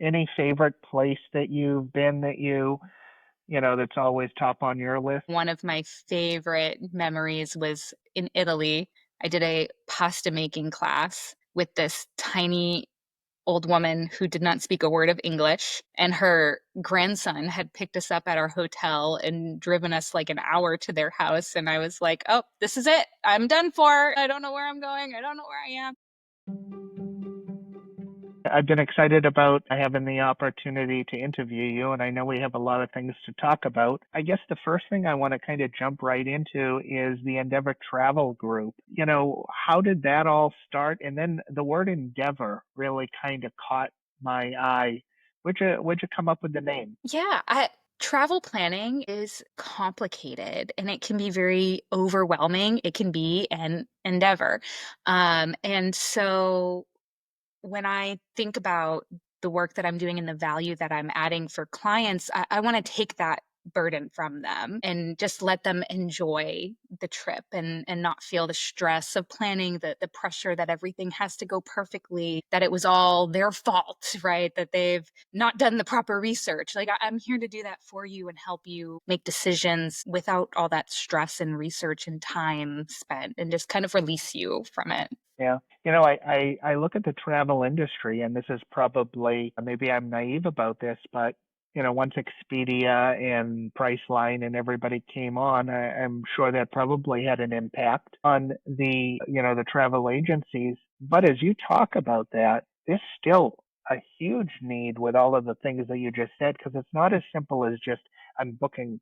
Any favorite place that you've been that that's always top on your list? One of my favorite memories was in Italy. I did a pasta making class with this tiny old woman who did not speak a word of English, and her grandson had picked us up at our hotel and driven us like an hour to their house. And I was like, oh, this is it. I'm done for. I don't know where I'm going. I don't know where I am. I've been excited about having the opportunity to interview you, and I know we have a lot of things to talk about. I guess the first thing I want to kind of jump right into is the Endeavor Travel Group. How did that all start? And then the word Endeavor really kind of caught my eye. Where'd you come up with the name? Travel planning is complicated and it can be very overwhelming. It can be an endeavor. And so when I think about the work that I'm doing and the value that I'm adding for clients, I want to take that burden from them and just let them enjoy the trip and not feel the stress of planning, the pressure that everything has to go perfectly, that it was all their fault, right? That they've not done the proper research. Like I'm here to do that for you and help you make decisions without all that stress and research and time spent and just kind of release you from it. Yeah. I look at the travel industry, and this is probably, maybe I'm naive about this, but, once Expedia and Priceline and everybody came on, I'm sure that probably had an impact on the travel agencies. But as you talk about that, there's still a huge need with all of the things that you just said, because it's not as simple as just I'm booking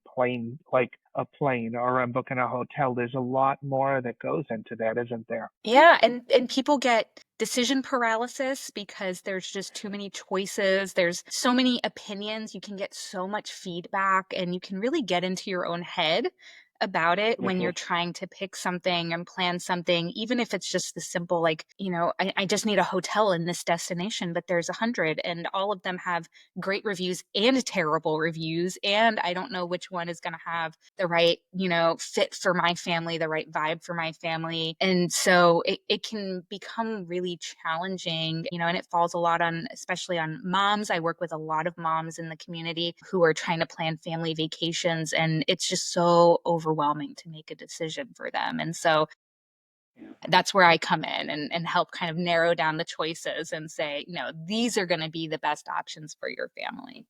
like a plane, or I'm booking a hotel. There's a lot more that goes into that, isn't there? Yeah, and people get decision paralysis because there's just too many choices. There's so many opinions. You can get so much feedback and you can really get into your own head about it when Hmm. you're trying to pick something and plan something, even if it's just the simple, like, I just need a hotel in this destination, but there's 100 and all of them have great reviews and terrible reviews. And I don't know which one is going to have the right, fit for my family, the right vibe for my family. And so it can become really challenging, and it falls a lot on, especially on moms. I work with a lot of moms in the community who are trying to plan family vacations, and it's just so overwhelming to make a decision for them. And so Yeah. that's where I come in and help kind of narrow down the choices and say, these are going to be the best options for your family.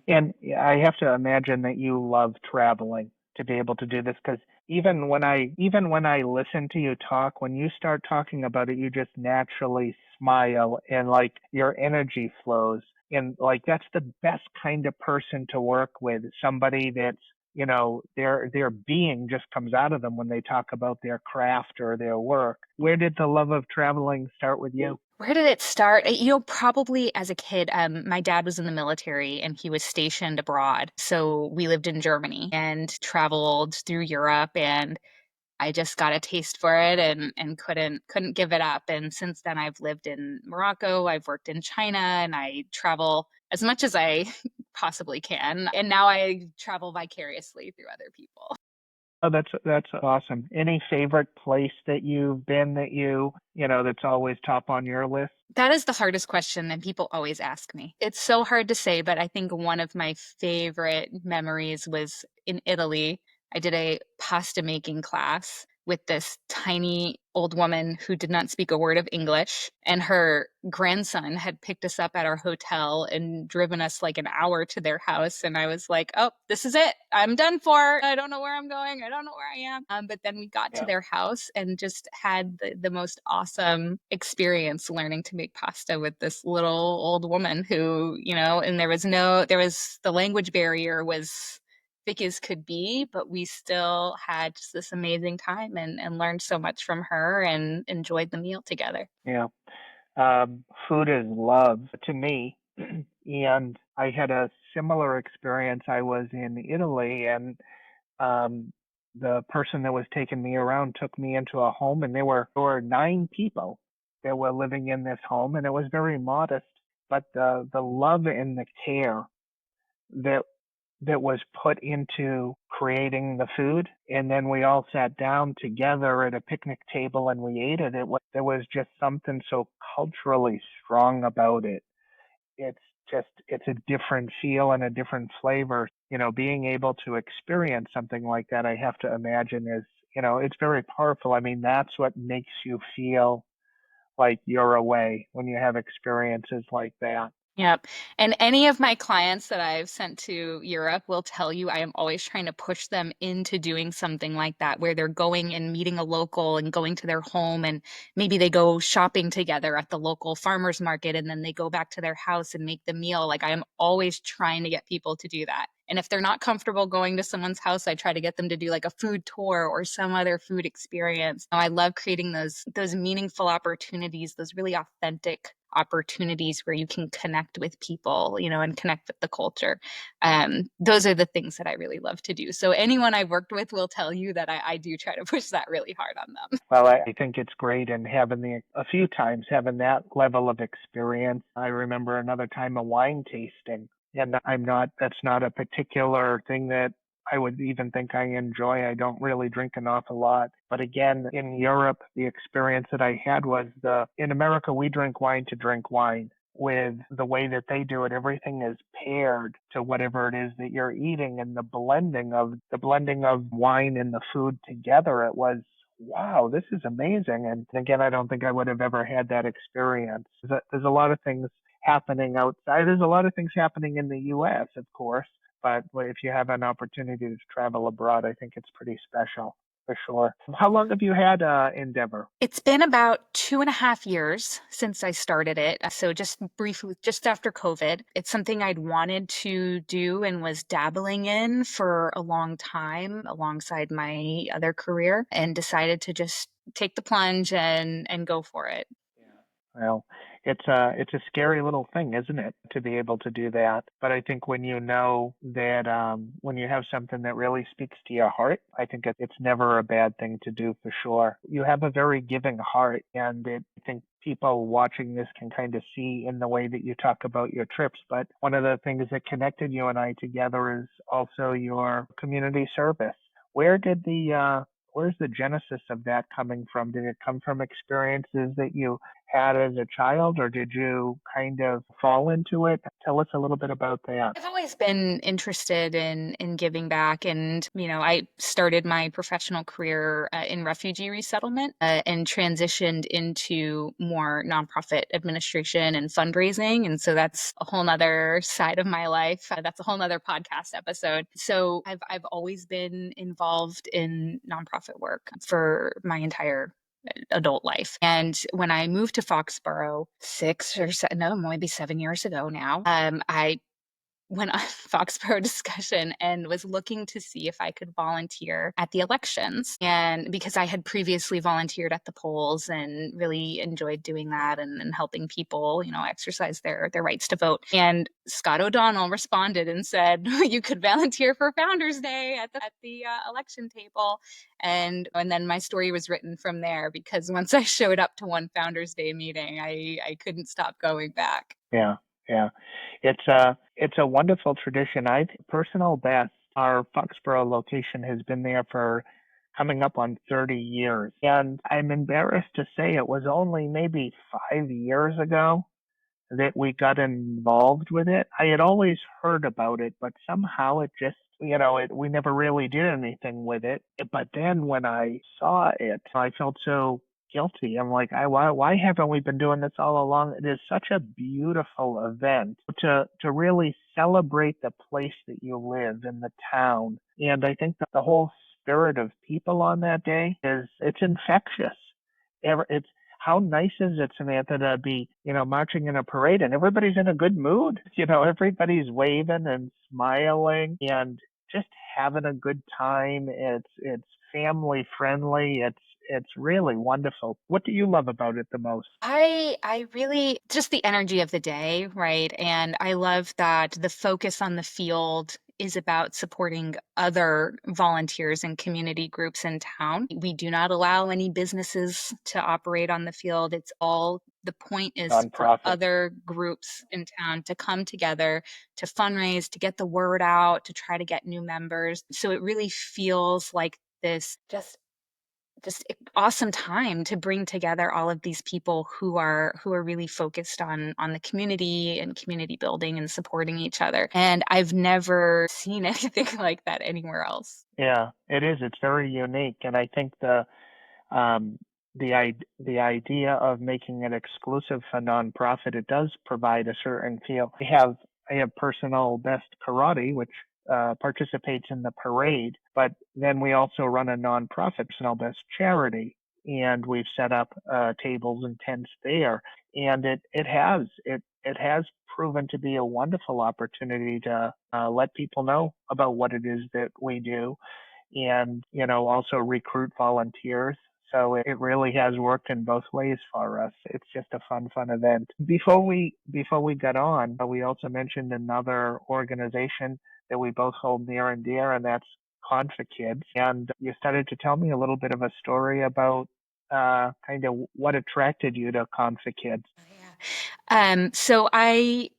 And yeah, I have to imagine that you love traveling to be able to do this, because even when I listen to you talk, when you start talking about it, you just naturally smile, and like your energy flows. And like that's the best kind of person to work with. Somebody that's, their being just comes out of them when they talk about their craft or their work. Where did the love of traveling start with you? Where did it start? Probably as a kid, my dad was in the military and he was stationed abroad. So we lived in Germany and traveled through Europe, and I just got a taste for it and couldn't give it up. And since then I've lived in Morocco, I've worked in China, and I travel as much as I possibly can. And now I travel vicariously through other people. Oh, that's awesome. Any favorite place that you've been that that's always top on your list? That is the hardest question that people always ask me. It's so hard to say, but I think one of my favorite memories was in Italy. I did a pasta making class with this tiny old woman who did not speak a word of English, and her grandson had picked us up at our hotel and driven us like an hour to their house. And I was like, oh, this is it. I'm done for. I don't know where I'm going. I don't know where I am. But then we got to Yeah. their house and just had the most awesome experience learning to make pasta with this little old woman who, and the language barrier was thick as could be, but we still had just this amazing time and learned so much from her and enjoyed the meal together. Yeah. Food is love to me. And I had a similar experience. I was in Italy, and um, the person that was taking me around took me into a home, and there were 9 people that were living in this home, and it was very modest. But the love and the care that that was put into creating the food, and then we all sat down together at a picnic table and we ate it. There was just something so culturally strong about it. It's it's a different feel and a different flavor. Being able to experience something like that, I have to imagine is, it's very powerful. I mean, that's what makes you feel like you're away when you have experiences like that. Yep. And any of my clients that I've sent to Europe will tell you I am always trying to push them into doing something like that, where they're going and meeting a local and going to their home, and maybe they go shopping together at the local farmers market and then they go back to their house and make the meal. Like, I am always trying to get people to do that. And if they're not comfortable going to someone's house, I try to get them to do like a food tour or some other food experience. I love creating those meaningful opportunities, those really authentic opportunities where you can connect with people, and connect with the culture. Those are the things that I really love to do. So anyone I've worked with will tell you that I do try to push that really hard on them. Well, I think it's great, and a few times having that level of experience. I remember another time a wine tasting, and that's not a particular thing that I would even think I enjoy. I don't really drink an awful lot. But again, in Europe, the experience that I had was in America, we drink wine to drink wine. With the way that they do it, everything is paired to whatever it is that you're eating, and the blending of wine and the food together. It was, wow, this is amazing. And again, I don't think I would have ever had that experience. There's a lot of things happening outside. There's a lot of things happening in the U.S., of course, but if you have an opportunity to travel abroad, I think it's pretty special for sure. How long have you had Endeavor? It's been about 2.5 years since I started it. So just briefly, just after COVID, it's something I'd wanted to do and was dabbling in for a long time alongside my other career, and decided to just take the plunge and go for it. Well, it's a scary little thing, isn't it, to be able to do that? But I think when you know that when you have something that really speaks to your heart, I think it's never a bad thing to do for sure. You have a very giving heart, and I think people watching this can kind of see in the way that you talk about your trips. But one of the things that connected you and I together is also your community service. Where did where's the genesis of that coming from? Did it come from experiences that you had as a child, or did you kind of fall into it? Tell us a little bit about that. I've always been interested in giving back, and I started my professional career in refugee resettlement, and transitioned into more nonprofit administration and fundraising, and so that's a whole nother side of my life. That's a whole nother podcast episode. So I've always been involved in nonprofit work for my entire adult life. And when I moved to Foxborough 7 years ago now, I went on Foxborough discussion and was looking to see if I could volunteer at the elections. And because I had previously volunteered at the polls and really enjoyed doing that, and helping people, exercise their rights to vote. And Scott O'Donnell responded and said, you could volunteer for Founders Day at the election table. And then my story was written from there, because once I showed up to one Founders Day meeting, I couldn't stop going back. Yeah, yeah. It's a wonderful tradition. I personal best. Our Foxborough location has been there for coming up on 30 years. And I'm embarrassed to say it was only maybe 5 years ago that we got involved with it. I had always heard about it, but somehow it just, we never really did anything with it. But then when I saw it, I felt so guilty. I'm like, why haven't we been doing this all along? It is such a beautiful event to really celebrate the place that you live in the town. And I think that the whole spirit of people on that day it's infectious. It's how nice is it, Samantha, to be, marching in a parade and everybody's in a good mood. Everybody's waving and smiling and just having a good time. It's family friendly. It's really wonderful. What do you love about it the most? I really just the energy of the day, right? And I love that the focus on the field is about supporting other volunteers and community groups in town. We do not allow any businesses to operate on the field. The point is for Nonprofit. other groups in town to come together to fundraise, to get the word out, to try to get new members. So it really feels like this just just awesome time to bring together all of these people who are really focused on the community and community building and supporting each other. And I've never seen anything like that anywhere else. Yeah, it is. It's very unique, and I think um, the idea of making it exclusive for nonprofit, it does provide a certain feel. I have personal best karate, which participates in the parade, but then we also run a nonprofit personal best charity, and we've set up tables and tents there, and it has proven to be a wonderful opportunity to let people know about what it is that we do, and also recruit volunteers. So it really has worked in both ways for us. It's just a fun event. Before we got on, we also mentioned another organization that we both hold near and dear, and that's ConfiKids. And you started to tell me a little bit of a story about kind of what attracted you to ConfiKids. So I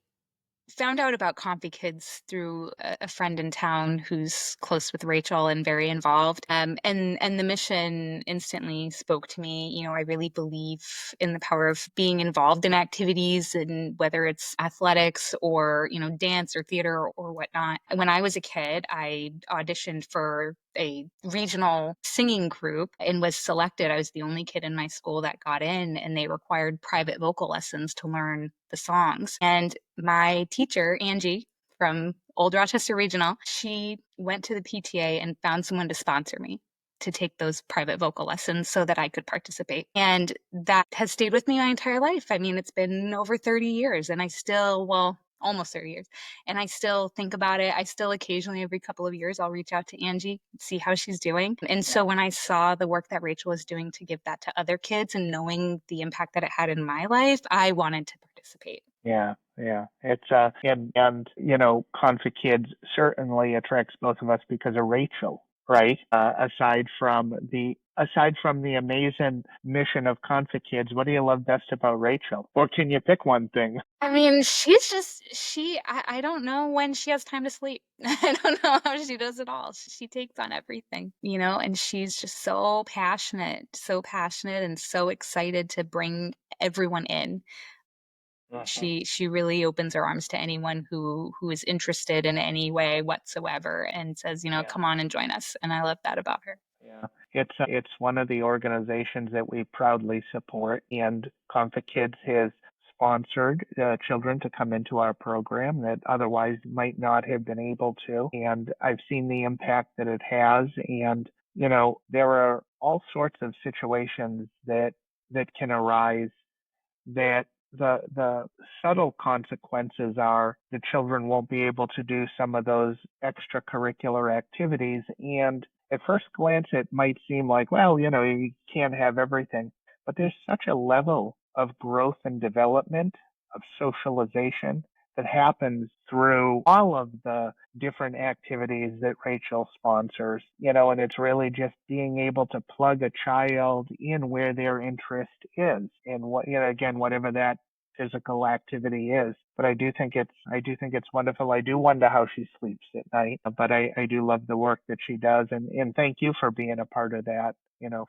found out about ConfiKids through a friend in town who's close with Rachel and very involved. And the mission instantly spoke to me. You know, I really believe in the power of being involved in activities, and whether it's athletics or, you know, dance or theater or whatnot. When I was a kid, I auditioned for a regional singing group and was selected. I was the only kid in my school that got in, and they required private vocal lessons to learn the songs. And my teacher, Angie, from Old Rochester Regional, she went to the PTA and found someone to sponsor me to take those private vocal lessons so that I could participate. And that has stayed with me my entire life. I mean, it's been over 30 years, and I still, well, almost 30 years. And I still think about it. I still occasionally, every couple of years, I'll reach out to Angie, see how she's doing. And so when I saw the work that Rachel was doing to give that to other kids and knowing the impact that it had in my life, I wanted to participate. Yeah, yeah. It's and ConfiKids certainly attracts both of us because of Rachel, right? Aside from the amazing mission of ConfiKids, what do you love best about Rachel? Or can you pick one thing? I mean, she's just, I don't know when she has time to sleep. I don't know how she does it all. She takes on everything, you know, and she's just so passionate and so excited to bring everyone in. Mhm. She really opens her arms to anyone who is interested in any way whatsoever and says, you know, Yeah. come on and join us. And I love that about her. Yeah, it's one of the organizations that we proudly support, and ConfiKids has sponsored children to come into our program that otherwise might not have been able to. And I've seen the impact that it has, and there are all sorts of situations that can arise that the subtle consequences are the children won't be able to do some of those extracurricular activities. And at first glance, it might seem like, well, you can't have everything, but there's such a level of growth and development, of socialization that happens through all of the different activities that Rachel sponsors, and it's really just being able to plug a child in where their interest is, and again, whatever that physical activity is. But I do think it's wonderful. I do wonder how she sleeps at night, but I do love the work that she does, and thank you for being a part of that,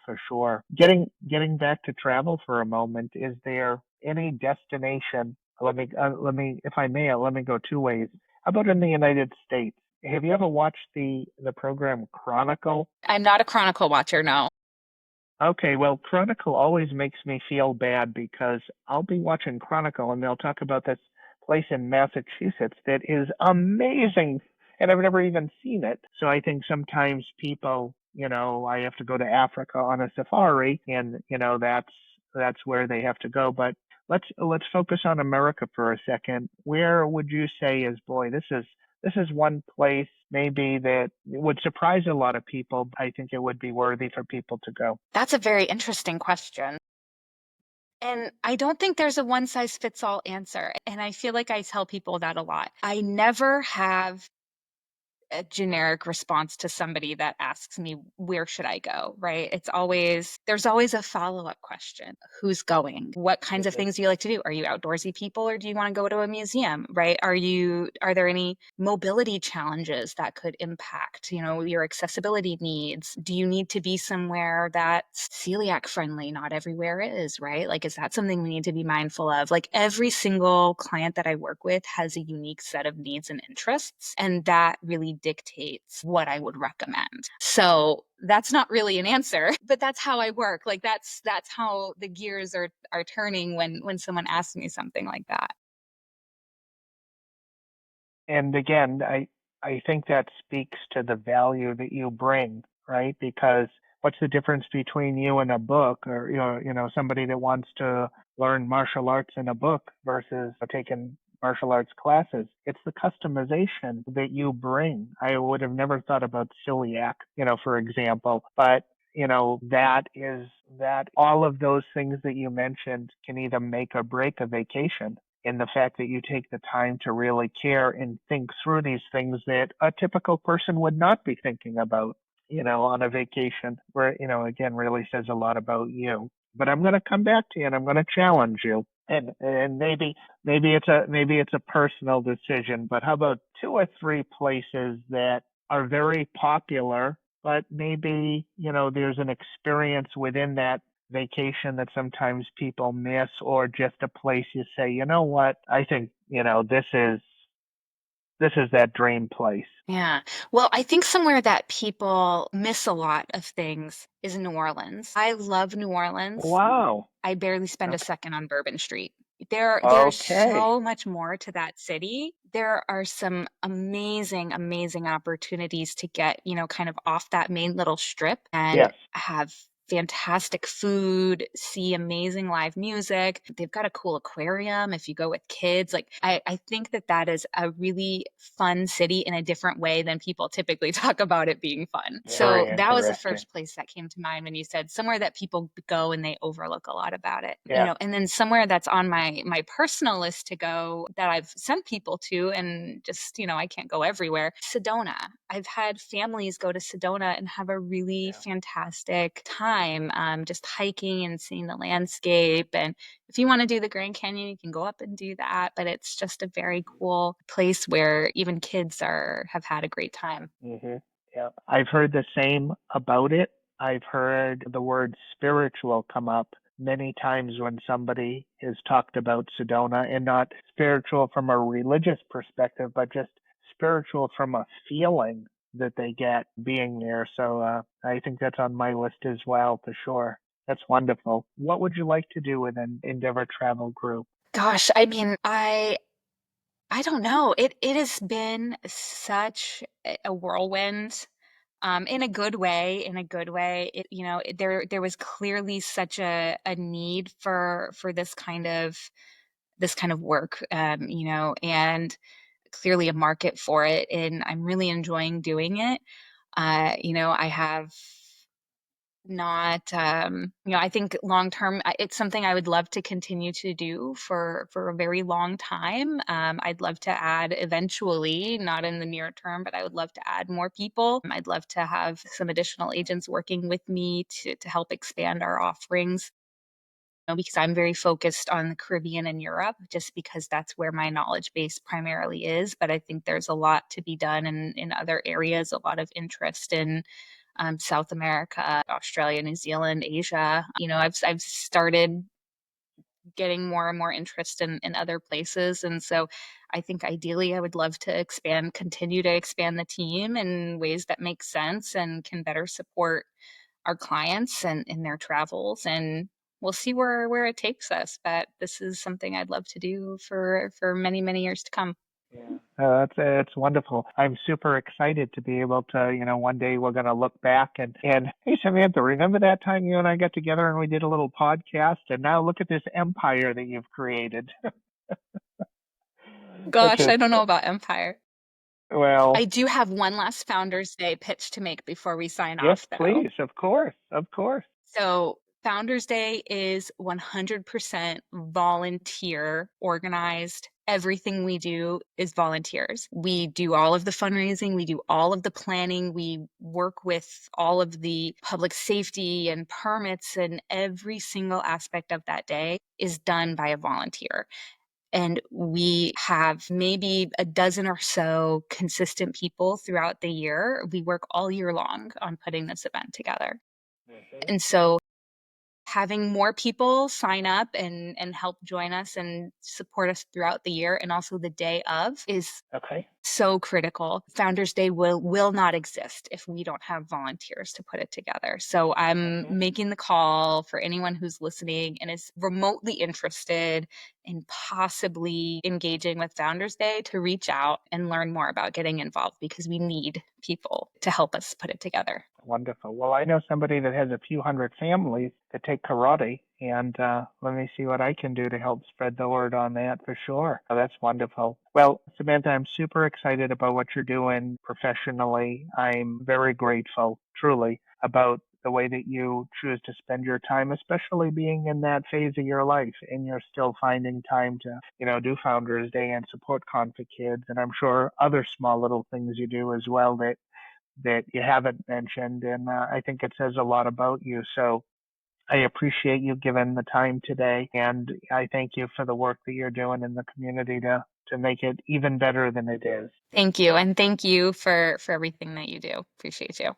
for sure. Getting back to travel for a moment, is there any destination? If I may, let me go two ways. How about in the United States? Have you ever watched the program Chronicle? I'm not a Chronicle watcher, no. Okay, well, Chronicle always makes me feel bad because I'll be watching Chronicle and they'll talk about this place in Massachusetts that is amazing, and I've never even seen it. So I think sometimes people, I have to go to Africa on a safari, and that's where they have to go. But let's focus on America for a second. Where would you say is, boy, this is one place maybe that would surprise a lot of people, but I think it would be worthy for people to go. That's a very interesting question. And I don't think there's a one size fits all answer. And I feel like I tell people that a lot. I never have a generic response to somebody that asks me, where should I go? Right. There's always a follow-up question. Who's going? What kinds of Mhm. things do you like to do? Are you outdoorsy people or do you want to go to a museum? Right. Are there any mobility challenges that could impact, your accessibility needs? Do you need to be somewhere that's celiac friendly? Not everywhere is, right? Like, is that something we need to be mindful of? Like, every single client that I work with has a unique set of needs and interests, and that really dictates what I would recommend. So that's not really an answer, but that's how I work. Like, that's how the gears are turning when someone asks me something like that. And again, I think that speaks to the value that you bring, right? Because what's the difference between you and a book, or somebody that wants to learn martial arts in a book versus taking martial arts classes? It's the customization that you bring. I would have never thought about celiac, for example, but that all of those things that you mentioned can either make or break a vacation, in the fact that you take the time to really care and think through these things that a typical person would not be thinking about, on a vacation, where, again, really says a lot about you. But I'm going to come back to you and I'm going to challenge you. And maybe it's a personal decision, but how about two or three places that are very popular, but maybe, there's an experience within that vacation that sometimes people miss, or just a place you say, you know what, I think, this is that dream place. Yeah. Well, I think somewhere that people miss a lot of things is New Orleans. I love New Orleans. Wow. I barely spend a Okay. second on Bourbon Street. There's Okay. so much more to that city. There are some amazing, amazing opportunities to get, kind of off that main little strip and Yes. have fantastic food, see amazing live music. They've got a cool aquarium if you go with kids. Like, I think that is a really fun city in a different way than people typically talk about it being fun. So Very that was the interesting. first place that came to mind when you said somewhere that people go and they overlook a lot about it. Yeah. And then somewhere that's on my personal list to go that I've sent people to and just, I can't go everywhere. Sedona. I've had families go to Sedona and have a really Yeah. fantastic time, just hiking and seeing the landscape. And if you want to do the Grand Canyon, you can go up and do that. But it's just a very cool place where even kids have had a great time. Hmm. Yeah. I've heard the same about it. I've heard the word spiritual come up many times when somebody has talked about Sedona, and not spiritual from a religious perspective, but just spiritual from a feeling that they get being there. So I think that's on my list as well, for sure. That's wonderful. What would you like to do with an Endeavor Travel Group? Gosh, I mean, I don't know. It has been such a whirlwind, in a good way. In a good way. There was clearly such a need for this kind of work, and clearly a market for it, and I'm really enjoying doing it. I have not, I think long term, it's something I would love to continue to do for a very long time. I'd love to add eventually, not in the near term, but I would love to add more people. I'd love to have some additional agents working with me to help expand our offerings. Because I'm very focused on the Caribbean and Europe, just because that's where my knowledge base primarily is. But I think there's a lot to be done in other areas, a lot of interest in South America, Australia, New Zealand, Asia. I've started getting more and more interest in other places. And so I think ideally I would love to continue to expand the team in ways that make sense and can better support our clients and in their travels. And we'll see where it takes us. But this is something I'd love to do for many, many years to come. Yeah, that's wonderful. I'm super excited to be able to, one day we're going to look back and hey, Samantha, remember that time you and I got together and we did a little podcast, and now look at this empire that you've created. It's Gosh, just, I don't know about Empire. I well, do have one last Founders Day pitch to make before we sign yes, off, though. please, of course, of course. So, Founders Day is 100% volunteer organized everything we do is volunteers. We do all of the fundraising, we do all of the planning, we work with all of the public safety and permits, and every single aspect of that day is done by a volunteer. And we have maybe a dozen or so consistent people throughout the year. We work all year long on putting this event together. Mhm. And so having more people sign up and help join us and support us throughout the year and also the day of is Okay. so critical. Founders Day will not exist if we don't have volunteers to put it together. So I'm Mhm. making the call for anyone who's listening and is remotely interested in possibly engaging with Founders Day to reach out and learn more about getting involved, because we need people to help us put it together. Wonderful. Well, I know somebody that has a few hundred families that take karate, and let me see what I can do to help spread the word on that for sure. Oh, that's wonderful. Well, Samantha, I'm super excited about what you're doing professionally. I'm very grateful, truly, about the way that you choose to spend your time, especially being in that phase of your life, and you're still finding time to, do Founders Day and support ConfiKids, and I'm sure other small little things you do as well that you haven't mentioned, and I think it says a lot about you. So I appreciate you giving the time today, and I thank you for the work that you're doing in the community to make it even better than it is. Thank you. And thank you for everything that you do. Appreciate you.